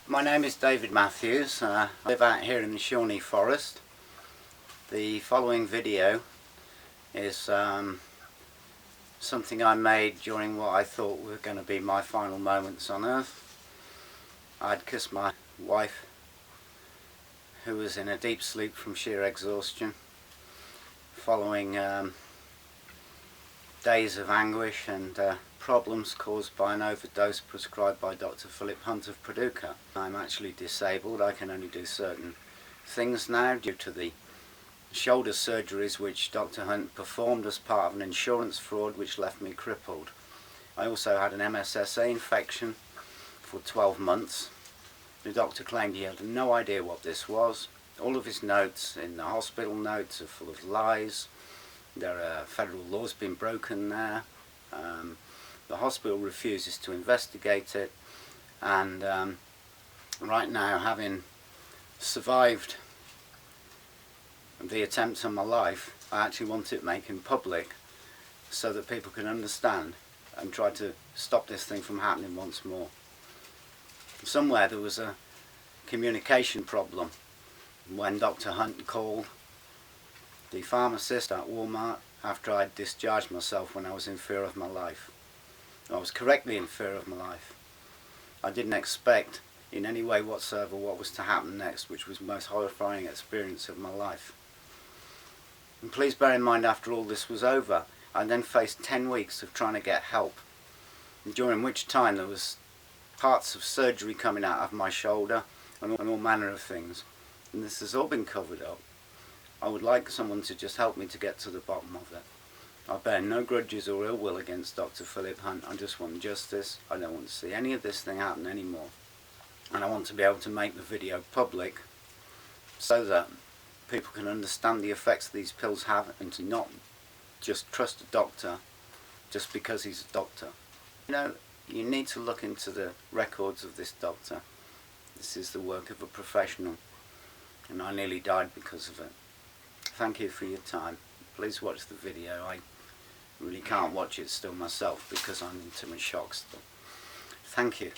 My name is David Matthews. I live out here in the Shawnee Forest. The following video is something I made during what I thought were going to be my final moments on earth. I'd kissed my wife, who was in a deep sleep from sheer exhaustion, following days of anguish and problems caused by an overdose prescribed by Dr. Philip Hunt of Paducah. I'm actually disabled. I can only do certain things now due to the shoulder surgeries which Dr. Hunt performed as part of an insurance fraud which left me crippled. I also had an MSSA infection for 12 months. The doctor claimed he had no idea what this was. All of his notes in the hospital notes are full of lies. There are federal laws being broken there. The hospital refuses to investigate it, and right now, having survived the attempts on my life, I actually want it made public so that people can understand and try to stop this thing from happening once more. Somewhere there was a communication problem when Dr. Hunt called the pharmacist at Walmart after I'd discharged myself when I was in fear of my life. I was correctly in fear of my life. I didn't expect in any way whatsoever what was to happen next, which was the most horrifying experience of my life. And please bear in mind, after all this was over, I then faced 10 weeks of trying to get help, during which time there was parts of surgery coming out of my shoulder and all manner of things. And this has all been covered up. I would like someone to just help me to get to the bottom of it. I bear no grudges or ill will against Dr. Philip Hunt. I just want justice. I don't want to see any of this thing happen anymore. And I want to be able to make the video public so that people can understand the effects these pills have, and to not just trust a doctor just because he's a doctor. You know, you need to look into the records of this doctor. This is the work of a professional, and I nearly died because of it. Thank you for your time. Please watch the video. I really can't watch it still myself because I'm in too much shock still. Thank you.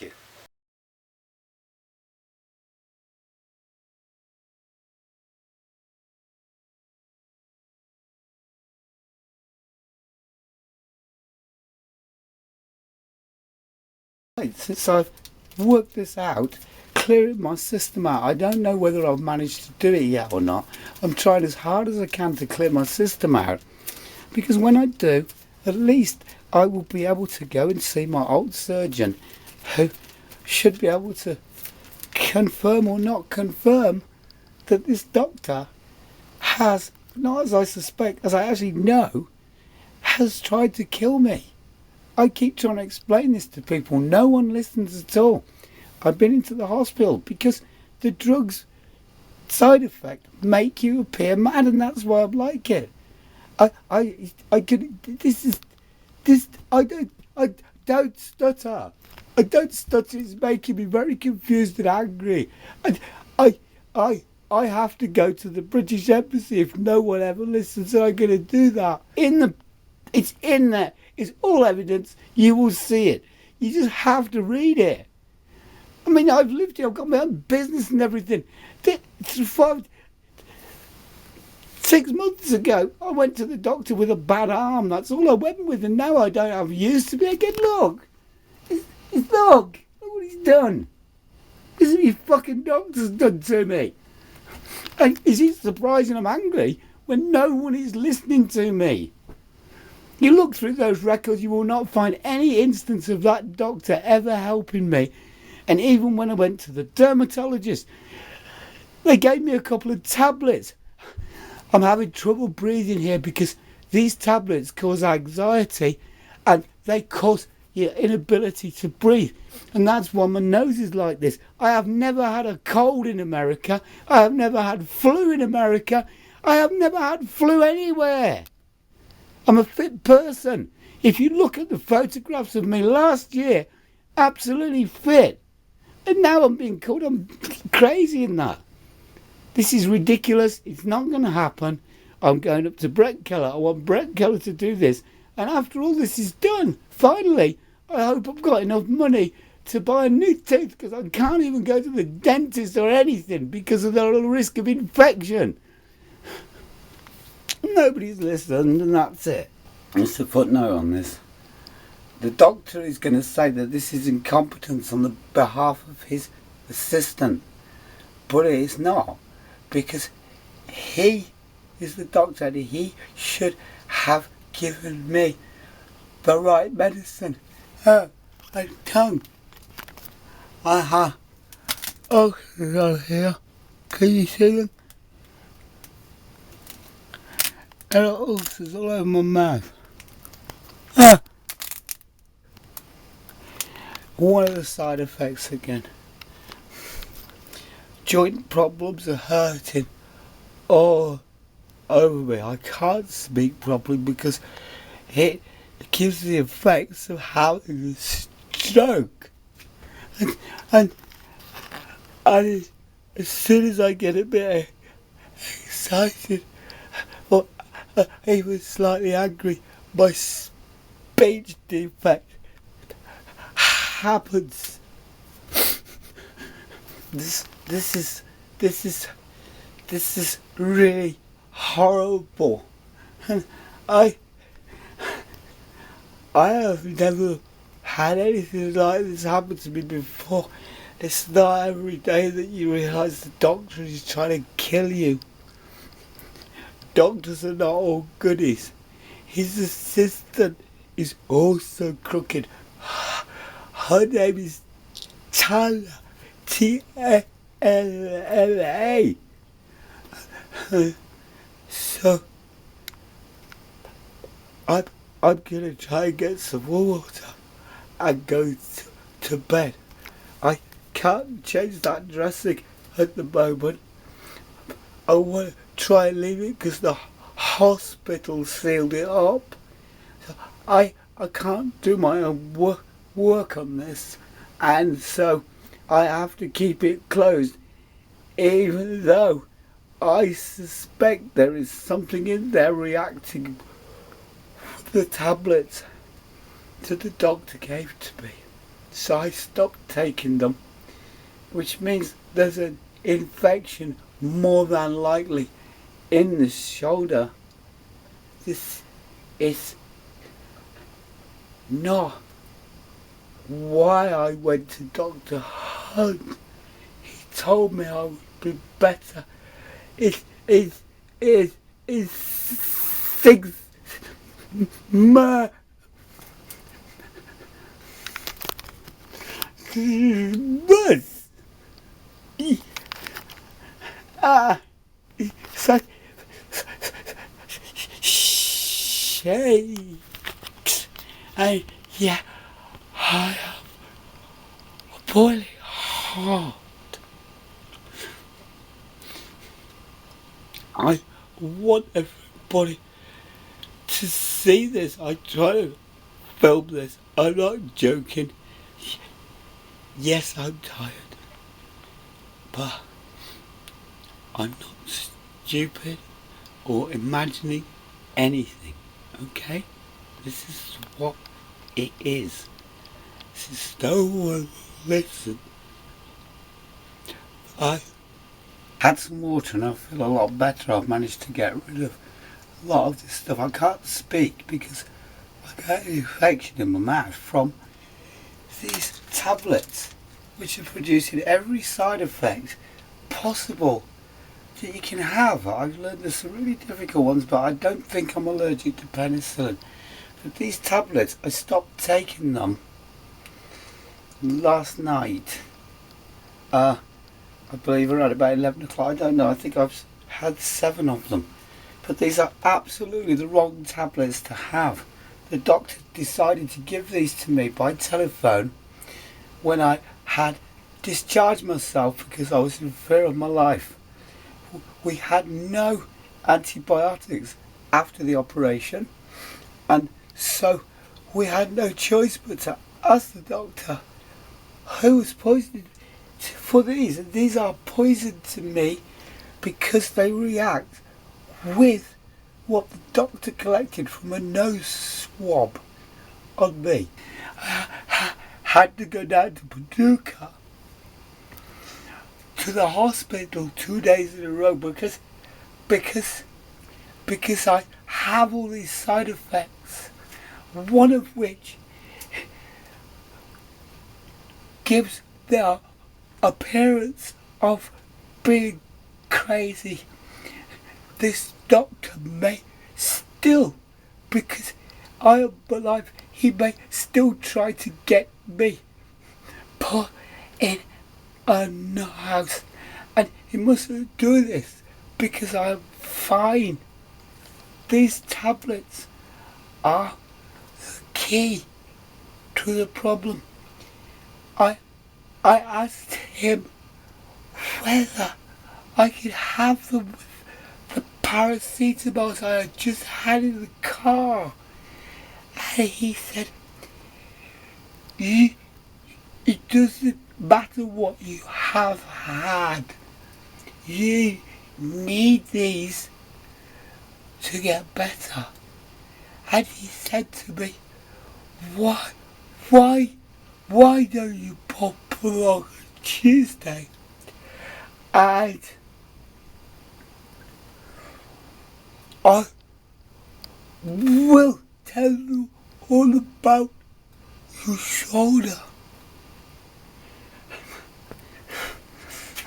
Since I've worked this out, clearing my system out, I don't know whether I've managed to do it yet or not. I'm trying as hard as I can to clear my system out, because when I do, at least I will be able to go and see my old surgeon, who should be able to confirm or not confirm that this doctor has, not as I suspect, as I actually know, has tried to kill me. I keep trying to explain this to people. No one listens at all. I've been into the hospital because the drugs side effect make you appear mad, and that's why I like it. I don't stutter. I don't stutter. It's making me very confused and angry. I have to go to the British Embassy if no one ever listens, and I'm going to do that. It's in there. It's all evidence. You will see it. You just have to read it. I mean, I've lived here. I've got my own business and everything. 6 months ago, I went to the doctor with a bad arm. That's all I went with, and now I don't have use to me. Again, look. Look what he's done. This is what your fucking doctor's done to me. And is it surprising I'm angry when no one is listening to me? You look through those records, you will not find any instance of that doctor ever helping me. And even when I went to the dermatologist, they gave me a couple of tablets. I'm having trouble breathing here because these tablets cause anxiety and they cause your inability to breathe. And that's why my nose is like this. I have never had a cold in America. I have never had flu in America. I have never had flu anywhere. I'm a fit person. If you look at the photographs of me last year, absolutely fit. And now I'm being called, I'm crazy in that. This is ridiculous. It's not going to happen. I'm going up to Brett Keller. I want Brett Keller to do this. And after all this is done, finally, I hope I've got enough money to buy a new tooth because I can't even go to the dentist or anything because of the risk of infection. Nobody's listened, and that's it. Just a footnote on this. The doctor is going to say that this is incompetence on the behalf of his assistant, but it is not, because he is the doctor and he should have given me the right medicine. I don't. I have ulcers on here. Can you see them? There are ulcers all over my mouth. One of the side effects again. Joint problems are hurting all over me. I can't speak properly because it gives the effects of having a stroke. And as soon as I get a bit excited or even slightly angry, my speech defect happens. This is really horrible, and I have never had anything like this happen to me before. It's not every day that you realise the doctor is trying to kill you. Doctors are not all goodies. His assistant is also crooked. Her name is Tala. T-A-L-L-A. So I'm gonna try and get some water and go to bed. I can't change that dressing at the moment. I want to try and leave it because the hospital sealed it up. So I can't do my own work on this, and so I have to keep it closed, even though I suspect there is something in there reacting with the tablets that the doctor gave to me. So I stopped taking them, which means there's an infection more than likely in the shoulder. This is not why I went to Dr. Hunt. He told me I would be better. It is 6 months. Such shame. And yeah, I have a boiling heart. I want everybody to see this. I try to film this. I'm not joking. Yes, I'm tired. But I'm not stupid or imagining anything. Okay? This is what it is. Since no one will listen, I had some water and I feel a lot better. I've managed to get rid of a lot of this stuff. I can't speak because I got an infection in my mouth from these tablets, which are producing every side effect possible that you can have. I've learned there's some really difficult ones, but I don't think I'm allergic to penicillin. But these tablets, I stopped taking them last night. I believe around about 11 o'clock. I don't know. I think I've had 7 of them. But these are absolutely the wrong tablets to have. The doctor decided to give these to me by telephone when I had discharged myself because I was in fear of my life. We had no antibiotics after the operation, and so we had no choice but to ask the doctor who was poisoned for these. And these are poison to me because they react with what the doctor collected from a nose swab on me. had to go down to Paducah to the hospital 2 days in a row because I have all these side effects, one of which gives the appearance of being crazy. This doctor may still, because I am alive, he may still try to get me put in a house, and he mustn't do this because I am fine. These tablets are the key to the problem. I asked him whether I could have them with the paracetamol I had just had in the car, and he said, it doesn't matter what you have had, you need these to get better. And he said to me, why don't you pop along on Tuesday? And I will tell you all about your shoulder.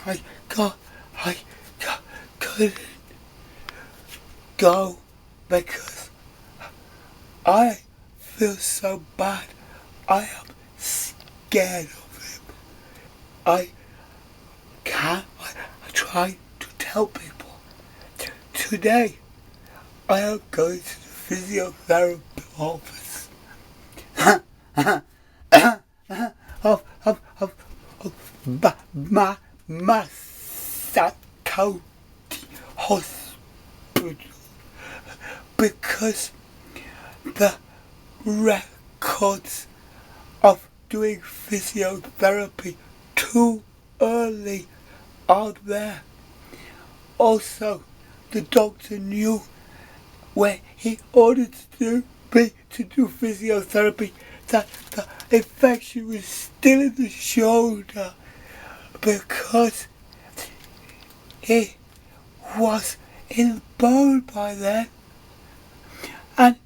I couldn't go because I feel so bad. I am scared of him. I try to tell people. Today, I am going to the physiotherapy office of Paducah Hospital because the records of doing physiotherapy too early out there. Also, the doctor knew when he ordered me to do physiotherapy that the infection was still in the shoulder because it was in the bone by then. And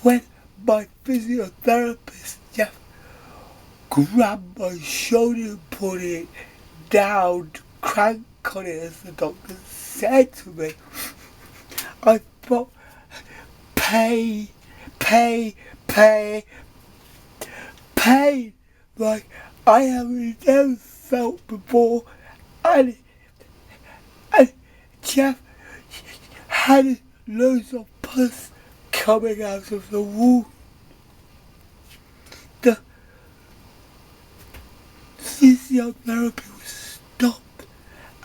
when my physiotherapist Jeff grabbed my shoulder and put it down to crank on it, as the doctor said to me, I felt pain like I haven't ever felt before, and Jeff had loads of pus coming out of the wound. The physiotherapy was stopped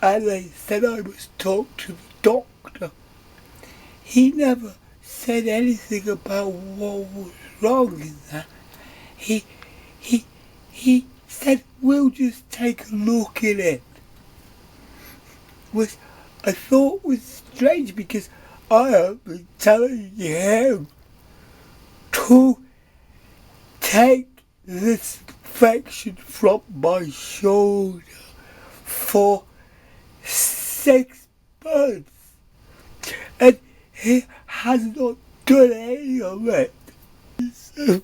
and they said I must talk to the doctor. He never said anything about what was wrong in that. He said, we'll just take a look at it. Which I thought was strange because I have been telling him to take this infection from my shoulder for 6 months. And he has not done any of it. So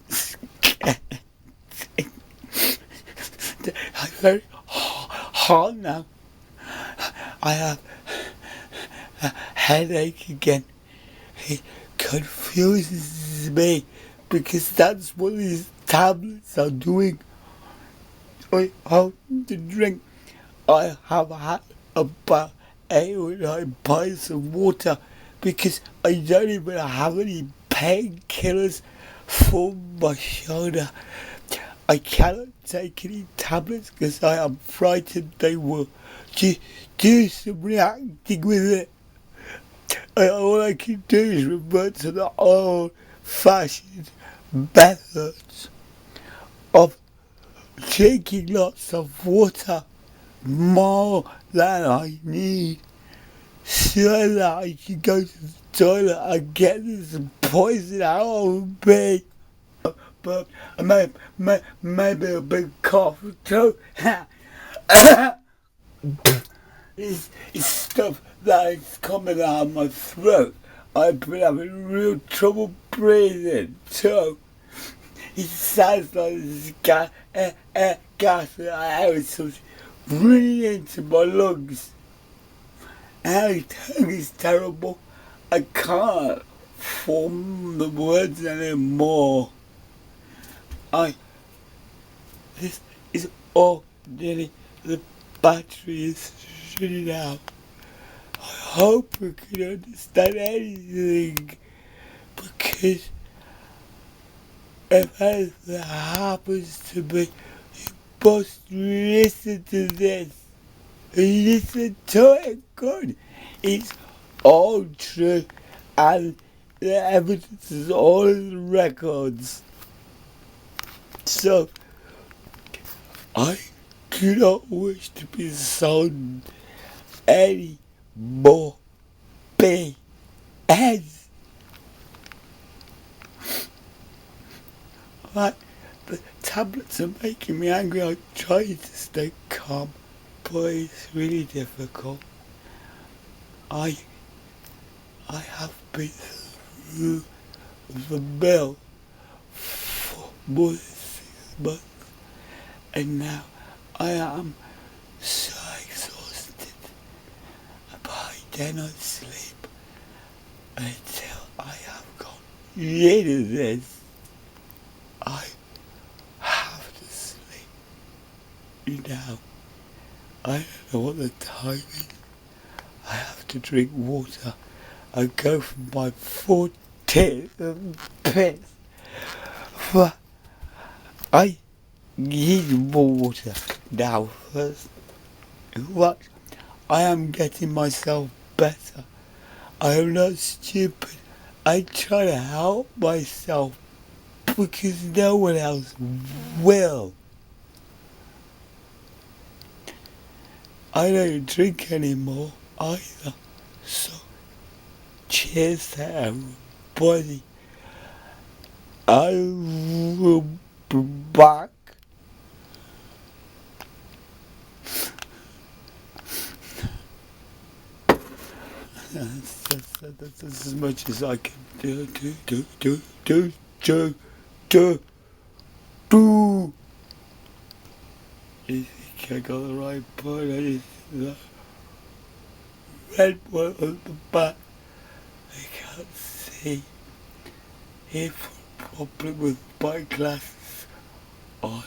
scared. I'm very hot now. I have a headache again. It confuses me because that's what these tablets are doing. I have to drink. I have had about 8 or 9 pints of water because I don't even have any painkillers for my shoulder. I cannot take any tablets because I am frightened they will do some reacting with it. All I can do is revert to the old-fashioned methods of drinking lots of water, more than I need, so that I can go to the toilet and get this poison out of me. but maybe a big cough too. It's stuff that is coming out of my throat. I've been having real trouble breathing too. It sounds like this gas aerosols running into my lungs. And it's terrible. I can't form the words anymore. This is all nearly the battery is shutting out. I hope you can understand anything, because if anything happens to me, you must listen to this. Listen to it good. It's all true, and the evidence is all in the records. So, I do not wish to be sold any more BS. Like, the tablets are making me angry. I'm trying to stay calm, but it's really difficult. I have been through the mill for more than 6 months, and now I am so exhausted. But I dare not sleep until I have got rid of this. I have to sleep now. I don't know what the time is. I have to drink water. I go for my 14th piss. But I need more water now first. What? I am getting myself better. I am not stupid. I try to help myself because no one else will. I don't drink anymore either. So, cheers to everybody. I will be back. That's as much as I can do. You think I got the right part? I just the red one on the back. I can't see. If problem with my glasses on.